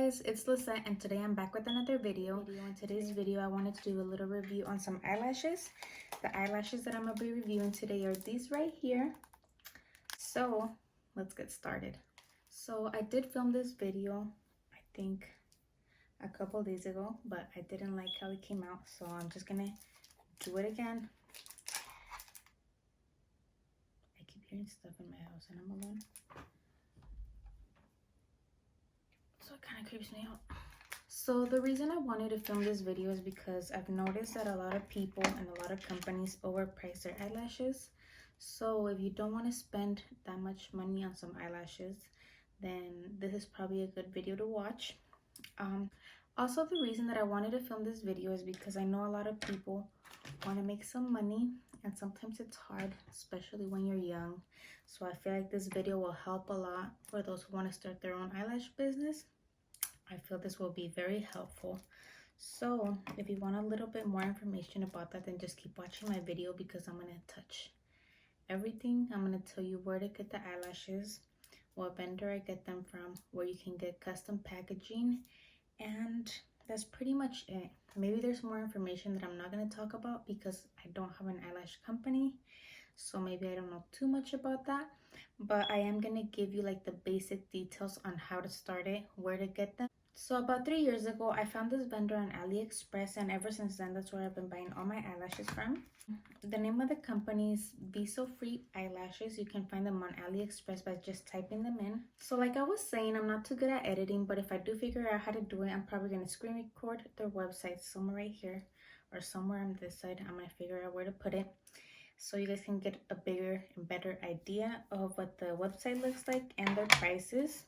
guys, it's Lizzzzzzet and today I'm back with another video. In today's video I wanted to do a little review on some eyelashes. The eyelashes that I'm going to be reviewing today are these right here. So let's get started. So I did film this video I think a couple days ago, but I didn't like how it came out, so I'm just going to do it again. I keep hearing stuff in my house and I'm alone, so it kind of creeps me out. So the reason I wanted to film this video is because I've noticed that a lot of people and a lot of companies overprice their eyelashes. So if you don't want to spend that much money on some eyelashes, then this is probably a good video to watch. Also, the reason that I wanted to film this video is because I know a lot of people want to make some money, and sometimes it's hard, especially when you're young. So I feel like this video will help a lot for those who want to start their own eyelash business. I feel this will be very helpful. So if you want a little bit more information about that, then just keep watching my video, because I'm going to touch everything. I'm going to tell you where to get the eyelashes, what vendor I get them from, where you can get custom packaging, and that's pretty much it. Maybe there's more information that I'm not going to talk about because I don't have an eyelash company, so maybe I don't know too much about that, but I am going to give you like the basic details on how to start it, where to get them. So about 3 years ago, I found this vendor on AliExpress, and ever since then, that's where I've been buying all my eyelashes from. The name of the company is Visofree Eyelashes. You can find them on AliExpress by just typing them in. So like I was saying, I'm not too good at editing, but if I do figure out how to do it, I'm probably going to screen record their website somewhere right here or somewhere on this side. I'm going to figure out where to put it, so you guys can get a bigger and better idea of what the website looks like and their prices.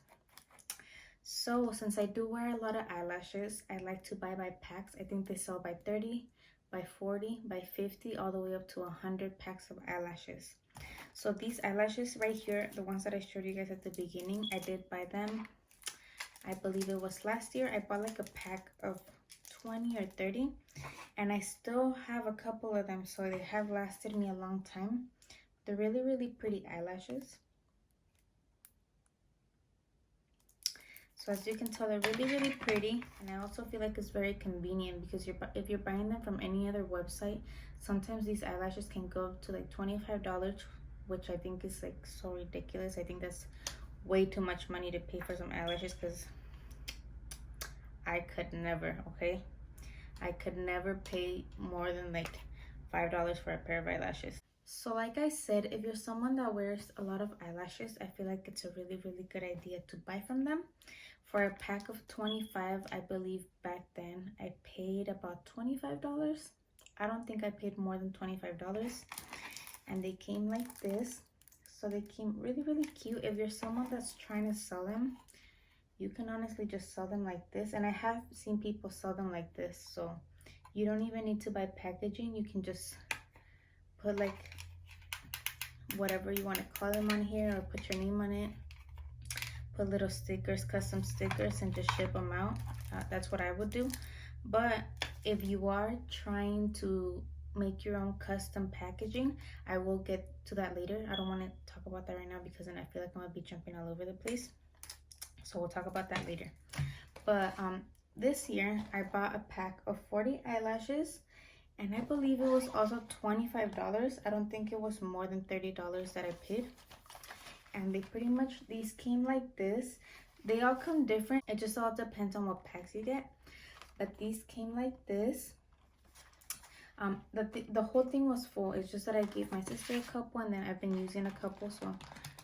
So since I do wear a lot of eyelashes, I like to buy by packs. I think they sell by 30, by 40, by 50, all the way up to 100 packs of eyelashes. So these eyelashes right here, the ones that I showed you guys at the beginning, I did buy them, I believe it was last year. I bought like a pack of 20 or 30, and I still have a couple of them, so they have lasted me a long time. They're really, really pretty eyelashes. So as you can tell, they're really, really pretty, and I also feel like it's very convenient because if you're buying them from any other website, sometimes these eyelashes can go up to like $25, which I think is like so ridiculous. I think that's way too much money to pay for some eyelashes, because I could never, okay? I could never pay more than like $5 for a pair of eyelashes. So like I said, if you're someone that wears a lot of eyelashes, I feel like it's a really, really good idea to buy from them. For a pack of 25, I believe back then I paid about $25. I don't think I paid more than $25. And they came like this. So they came really, really cute. If you're someone that's trying to sell them, you can honestly just sell them like this. And I have seen people sell them like this. So you don't even need to buy packaging. You can just put like whatever you want to call them on here, or put your name on it. Put little stickers, custom stickers, and just ship them out. That's what I would do. But if you are trying to make your own custom packaging, I will get to that later. I don't want to talk about that right now, because then I feel like I'm going to be jumping all over the place. So we'll talk about that later. But this year I bought a pack of 40 eyelashes, and I believe it was also $25. I don't think it was more than $30 that I paid. And they pretty much, these came like this. They all come different. It just all depends on what packs you get. But these came like this. The whole thing was full. It's just that I gave my sister a couple, and then I've been using a couple, so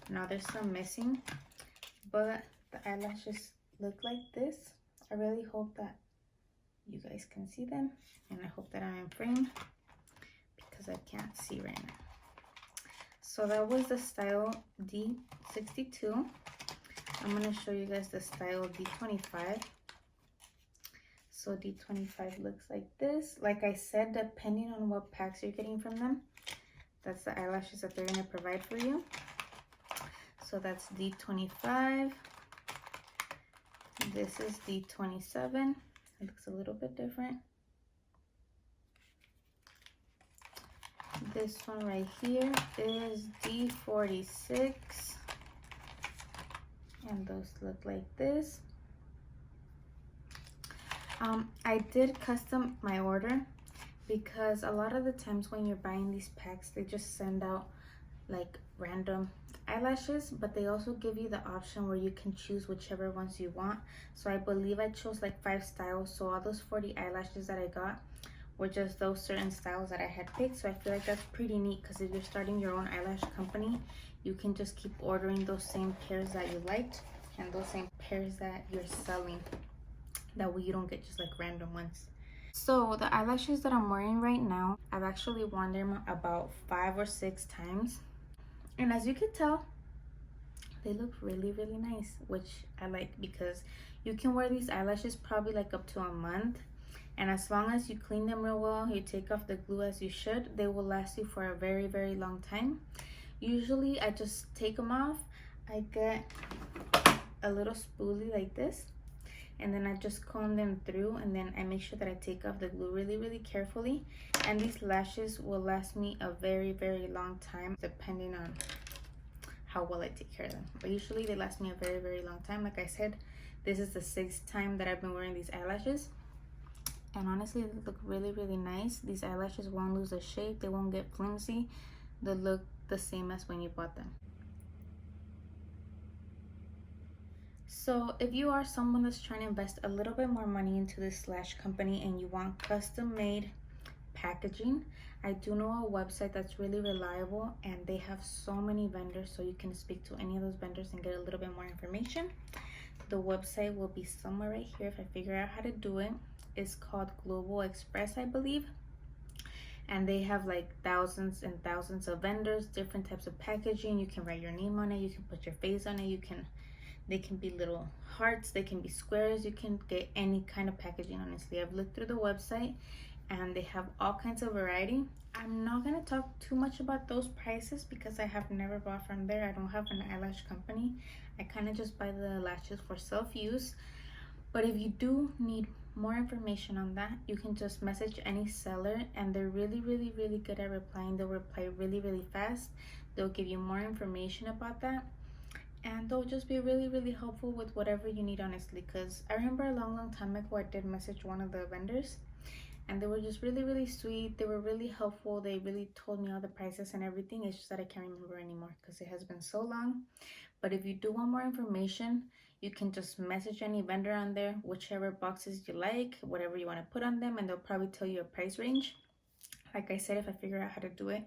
now there's some missing. But the eyelashes look like this. I really hope that you guys can see them, and I hope that I'm in frame, because I can't see right now. So that was the style D62. I'm going to show you guys the style D25. So D25 looks like this. Like I said, depending on what packs you're getting from them, that's the eyelashes that they're going to provide for you. So that's D25. This is D27. It looks a little bit different. This one right here is D46, and those look like this. I did custom my order because a lot of the times when you're buying these packs, they just send out like random eyelashes, but they also give you the option where you can choose whichever ones you want. So I believe I chose like 5 styles, so all those 40 eyelashes that I got were just those certain styles that I had picked. So I feel like that's pretty neat, because if you're starting your own eyelash company, you can just keep ordering those same pairs that you liked and those same pairs that you're selling. That way you don't get just like random ones. So the eyelashes that I'm wearing right now, I've actually worn them about 5 or 6 times, and as you can tell, they look really nice, which I like, because you can wear these eyelashes probably like up to a month, and as long as you clean them real well, you take off the glue as you should, they will last you for a very long time. Usually I just take them off, I get a little spoolie like this, and then I just comb them through, and then I make sure that I take off the glue really carefully, and these lashes will last me a very long time, depending on how well I take care of them. But usually they last me a very long time. Like I said, this is the 6th time that I've been wearing these eyelashes, and honestly they look really nice. These eyelashes won't lose their shape, they won't get flimsy, they look the same as when you bought them. So if you are someone that's trying to invest a little bit more money into this lash company and you want custom made packaging, I do know a website that's really reliable, and they have so many vendors, so you can speak to any of those vendors and get a little bit more information. The website will be somewhere right here if I figure out how to do it. It's called Global Express, I believe, and they have like thousands and thousands of vendors, different types of packaging. You can write your name on it, you can put your face on it, they can be little hearts, they can be squares, you can get any kind of packaging. Honestly, I've looked through the website and they have all kinds of variety. I'm not going to talk too much about those prices because I have never bought from there. I don't have an eyelash company. I kind of just buy the lashes for self-use. But if you do need more information on that, you can just message any seller, and they're really good at replying. They'll reply really fast. They'll give you more information about that, and they'll just be really helpful with whatever you need, honestly. Because I remember a long time ago I did message one of the vendors, and they were just really sweet. They were really helpful. They really told me all the prices and everything. It's just that I can't remember anymore because it has been so long. But if you do want more information, you can just message any vendor on there, whichever boxes you like, whatever you want to put on them, and they'll probably tell you a price range. Like I said, if I figure out how to do it,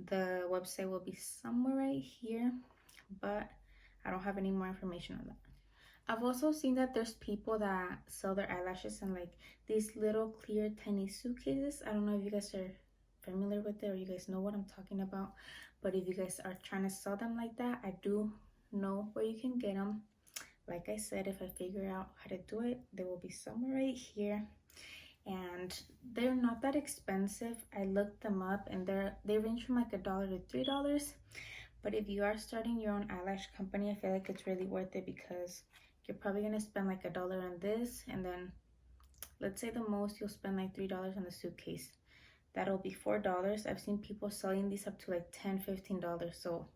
the website will be somewhere right here, but I don't have any more information on that. I've also seen that there's people that sell their eyelashes in like these little clear tiny suitcases. I don't know if you guys are familiar with it or you guys know what I'm talking about, but if you guys are trying to sell them like that, I do know where you can get them. Like I said, if I figure out how to do it, they will be somewhere right here, and they're not that expensive. I looked them up and they range from like $1 to $3. But if you are starting your own eyelash company, I feel like it's really worth it, because you're probably gonna spend like $1 on this, and then let's say the most you'll spend like $3 on the suitcase. That'll be $4. I've seen people selling these up to like $10, $15. So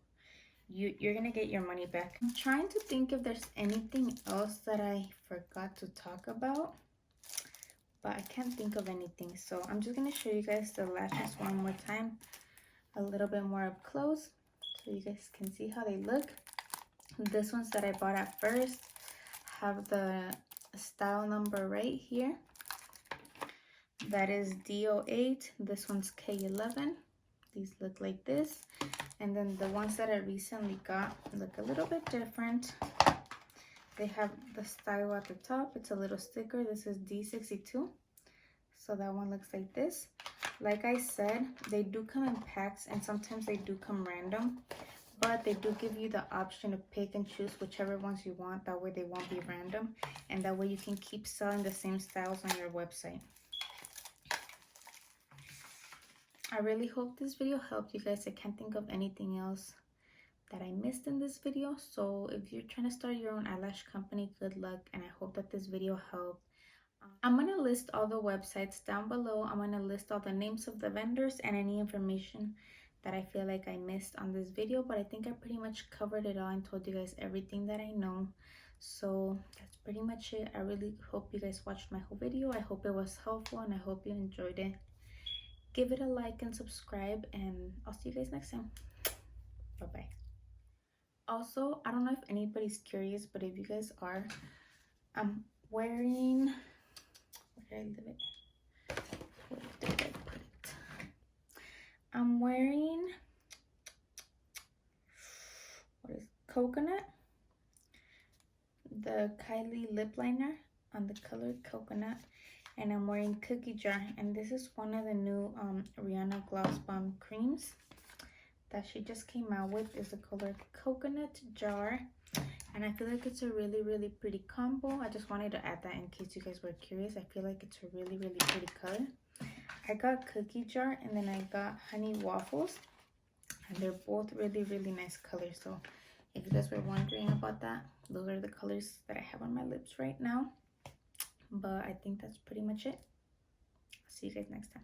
you're gonna get your money back. I'm trying to think if there's anything else that I forgot to talk about, but I can't think of anything. So I'm just gonna show you guys the lashes one more time, a little bit more up close, so you guys can see how they look. This ones that I bought at first have the style number right here. That is D08. This one's K11. These look like this. And then the ones that I recently got look a little bit different. They have the style at the top. It's a little sticker. This is D62. So that one looks like this. Like I said, they do come in packs, and sometimes they do come random, but they do give you the option to pick and choose whichever ones you want. That way they won't be random, and that way you can keep selling the same styles on your website. I really hope this video helped you guys. I can't think of anything else that I missed in this video. So if you're trying to start your own eyelash company, good luck, and I hope that this video helped. I'm going to list all the websites down below. I'm going to list all the names of the vendors and any information that I feel like I missed on this video, but I think I pretty much covered it all and told you guys everything that I know. So that's pretty much it. I really hope you guys watched my whole video. I hope it was helpful and I hope you enjoyed it. Give it a like and subscribe, and I'll see you guys next time. Bye bye. Also, I don't know if anybody's curious, but if you guys are, I'm wearing, where did I leave it? Where did I put it? I'm wearing, what is coconut, the Kylie lip liner on the color coconut, and I'm wearing Cookie Jar, and this is one of the new Rihanna Gloss Bomb creams that she just came out with. Is the color Coconut Jar, and I feel like it's a really pretty combo. I just wanted to add that in case you guys were curious. I feel like it's a really pretty color. I got Cookie Jar and then I got Honey Waffles, and they're both really nice colors. So if you guys were wondering about that, those are the colors that I have on my lips right now. But I think that's pretty much it. I'll see you guys next time.